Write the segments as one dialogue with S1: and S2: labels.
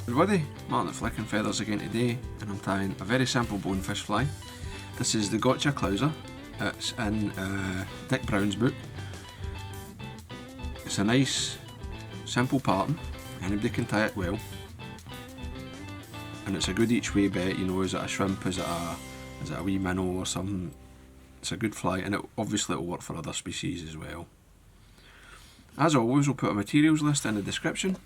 S1: Everybody, Martyn at Flicking Feathers again today, and I'm tying a very simple bonefish fly. This is the Gamakatsu Clouser. It's in Dick Brown's book. It's a nice, simple pattern. Anybody can tie it well, and it's a good each way bet. You know, is it a shrimp? Is it a wee minnow or something? It's a good fly, and obviously it'll work for other species as well. As always, we'll put a materials list in the description,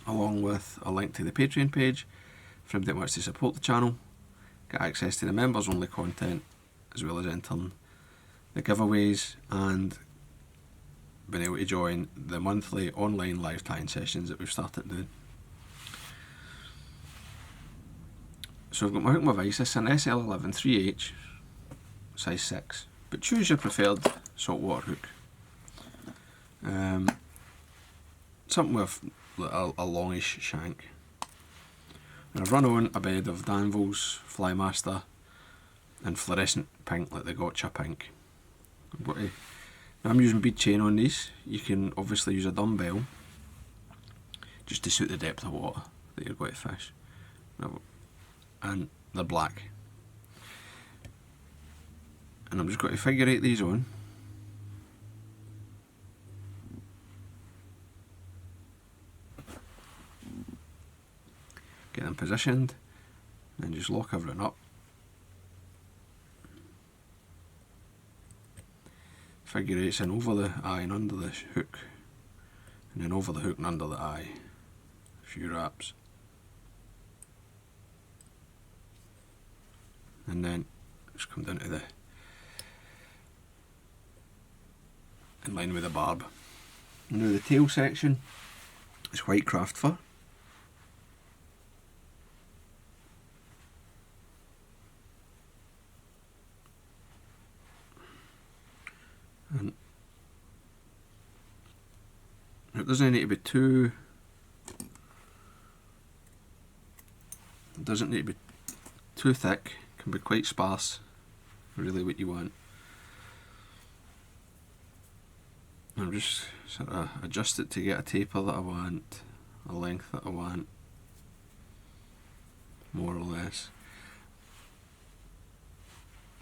S1: along with a link to the Patreon page for anybody that wants to support the channel, get access to the members only content, as well as entering the giveaways and being able to join the monthly online live tying sessions that we've started doing. So I've got my hook and my vise. This is an SL11-3H, size 6, but choose your preferred saltwater hook. Something with a longish shank. And I've run on a bed of Danville's Flymaster and fluorescent pink, like the Gotcha pink. I'm using bead chain on these. You can obviously use a dumbbell just to suit the depth of water that you're going to fish. And they're black. And I'm just going to figure 8 these on. Get them positioned and just lock everything up. Figure 8's in over the eye and under the hook, and then over the hook and under the eye. A few wraps. And then just come down to the in line with the barb. Now the tail section is white craft fur. And it doesn't need to be too. It doesn't need to be too thick. It can be quite sparse. Really, what you want. I'm just sort of adjust it to get a taper that I want, a length that I want, more or less.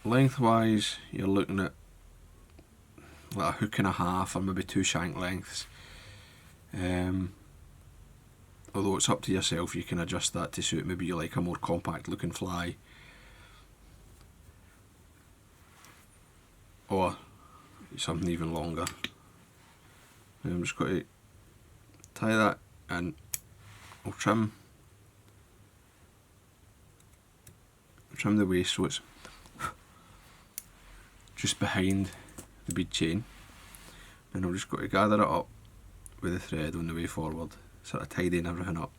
S1: Lengthwise, you're looking at like a hook and a half, or maybe 2 shank lengths. Although it's up to yourself, you can adjust that to suit maybe you like a more compact looking fly, or something even longer. And I'm just going to tie that, and I'll trim the waist so it's just behind the bead chain, and I'm just going to gather it up with the thread on the way forward, sort of tidying everything up.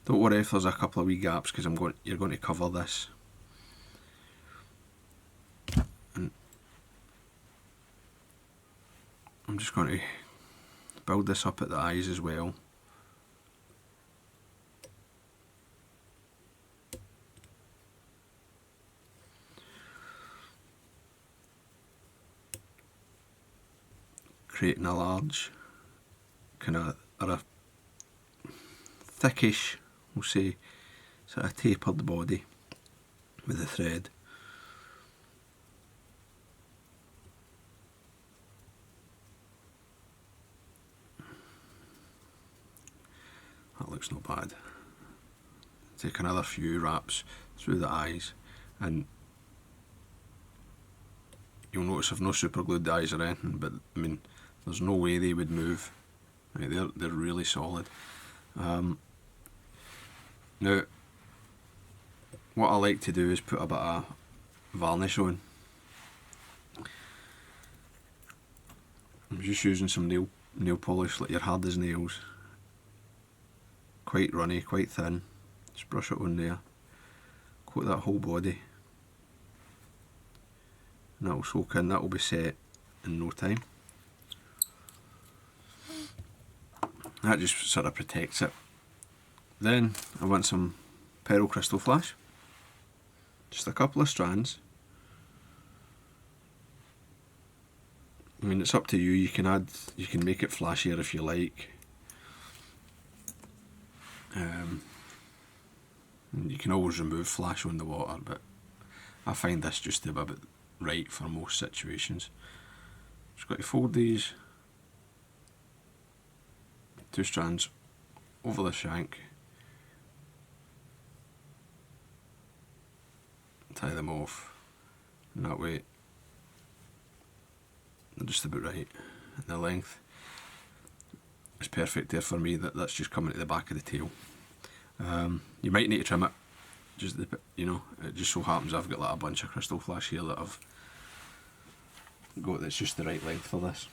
S1: Don't worry if there's a couple of wee gaps, because you're going to cover this. And I'm just going to build this up at the eyes as well. Creating a large, kind of, or a thickish, we'll say, sort of tapered body with the thread. That looks not bad. Take another few wraps through the eyes, and you'll notice I've not super glued the eyes or anything, but I mean, there's no way they would move. Right, they're really solid. Now, what I like to do is put a bit of varnish on. I'm just using some nail polish, like your hard as nails. Quite runny, quite thin. Just brush it on there. Coat that whole body. And that'll soak in, that'll be set in no time. That just sort of protects it. Then I want some pearl crystal flash. Just a couple of strands. I mean, it's up to you. You can make it flashier if you like. You can always remove flash on the water, but I find this just to be about right for most situations. Just got to fold these 2 strands over the shank, tie them off, and that way they're just about right. And the length is perfect there for me. That's just coming to the back of the tail. You might need to trim it, just you know, it just so happens I've got like a bunch of crystal flash here that I've got that's just the right length for this.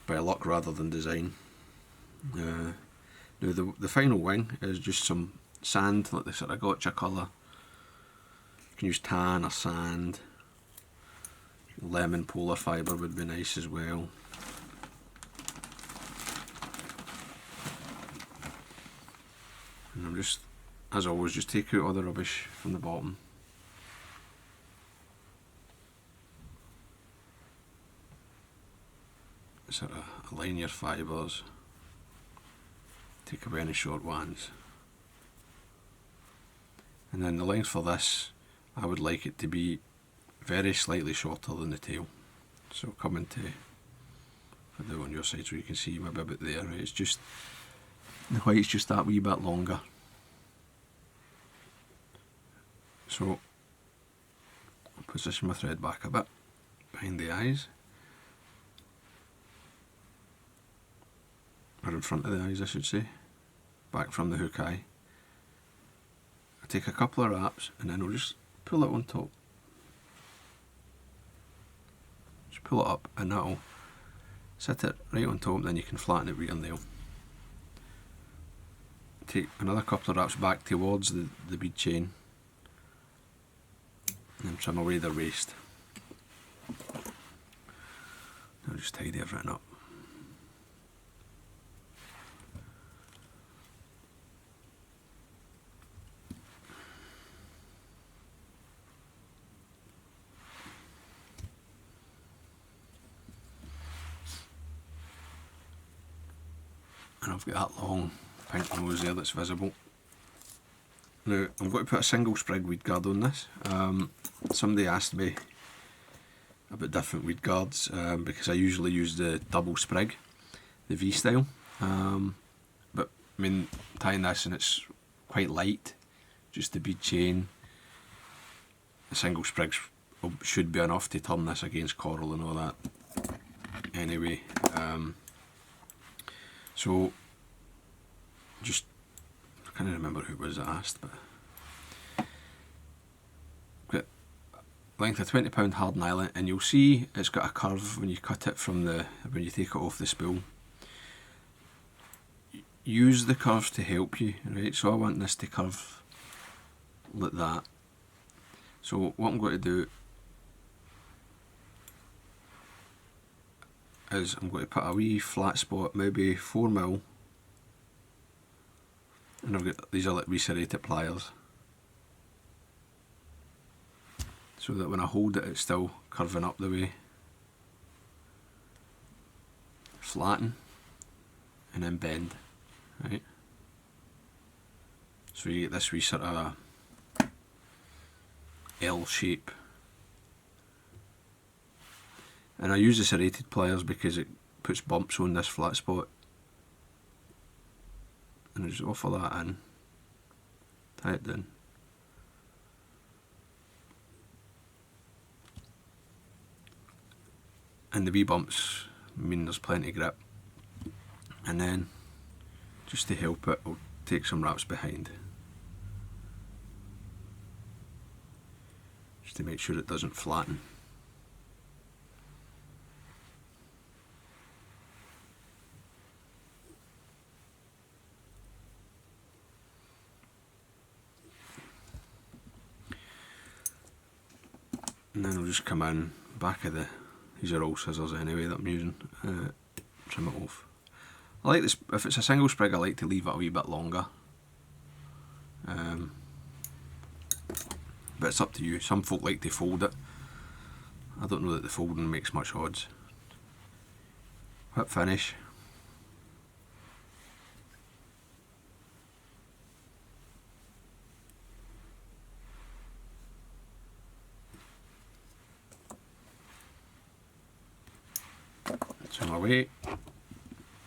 S1: By luck rather than design. Now the final wing is just some sand, like the sort of gotcha colour. You can use tan or sand. Lemon polar fibre would be nice as well. And I'm just, as always, just take out all the rubbish from the bottom. Sort of align your fibres, take away any short ones. And then the length for this, I would like it to be very slightly shorter than the tail. So come into, if I do it on your side so you can see maybe about there, right? It's just, the white's just that wee bit longer. So I'll position my thread back a bit behind the eyes, or in front of the eyes I should say, back from the hook eye. I take a couple of wraps and then I'll just pull it on top. Just pull it up and that'll sit it right on top, then you can flatten it with your nail. Take another couple of wraps back towards the bead chain and then trim away the waste. I'll just tidy everything up. And I've got that long pink nose there that's visible. Now I'm going to put a single sprig Weedguard on this. Somebody asked me about different Weedguards because I usually use the double sprig, the V style. But I mean, tying this and it's quite light, just the bead chain. A single sprig should be enough to turn this against coral and all that. Anyway, so just, I can't remember who it was that asked, but got length of £20 hard nylon, and you'll see it's got a curve when you cut it from when you take it off the spool. Use the curve to help you, right? So I want this to curve like that. So what I'm going to do is I'm going to put a wee flat spot, maybe 4mm, and I've got, these are like serrated pliers, so that when I hold it it's still curving up the way. Flatten and then bend, right? So you get this wee sort of L shape. And I use the serrated pliers because it puts bumps on this flat spot. And I just offer that in, tie it down. And the wee bumps mean there's plenty of grip. And then, just to help it, I'll take some wraps behind. Just to make sure it doesn't flatten. And then I'll just come in, back of these are all scissors anyway that I'm using, trim it off. I like this, if it's a single sprig I like to leave it a wee bit longer. But it's up to you. Some folk like to fold it. I don't know that the folding makes much odds. Whip finish. similar weight,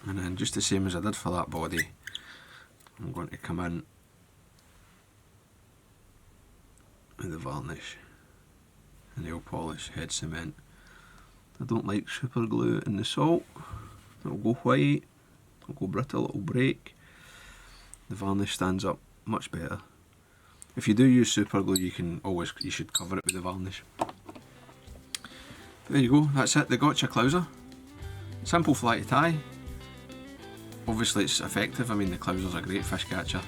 S1: and then just the same as I did for that body, I'm going to come in with the varnish, nail polish, head cement. I don't like super glue in the salt, it'll go white, it'll go brittle, it'll break. The varnish stands up much better. If you do use super glue, you should cover it with the varnish. There you go, that's it, the Gotcha Clouser. Simple fly to tie. Obviously it's effective, I mean the Clouser's a great fish catcher.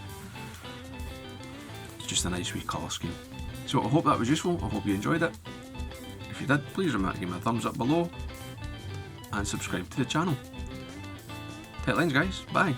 S1: It's just a nice wee colour scheme. So I hope that was useful, I hope you enjoyed it. If you did, please remember to give me a thumbs up below and subscribe to the channel. Tight lines guys, bye.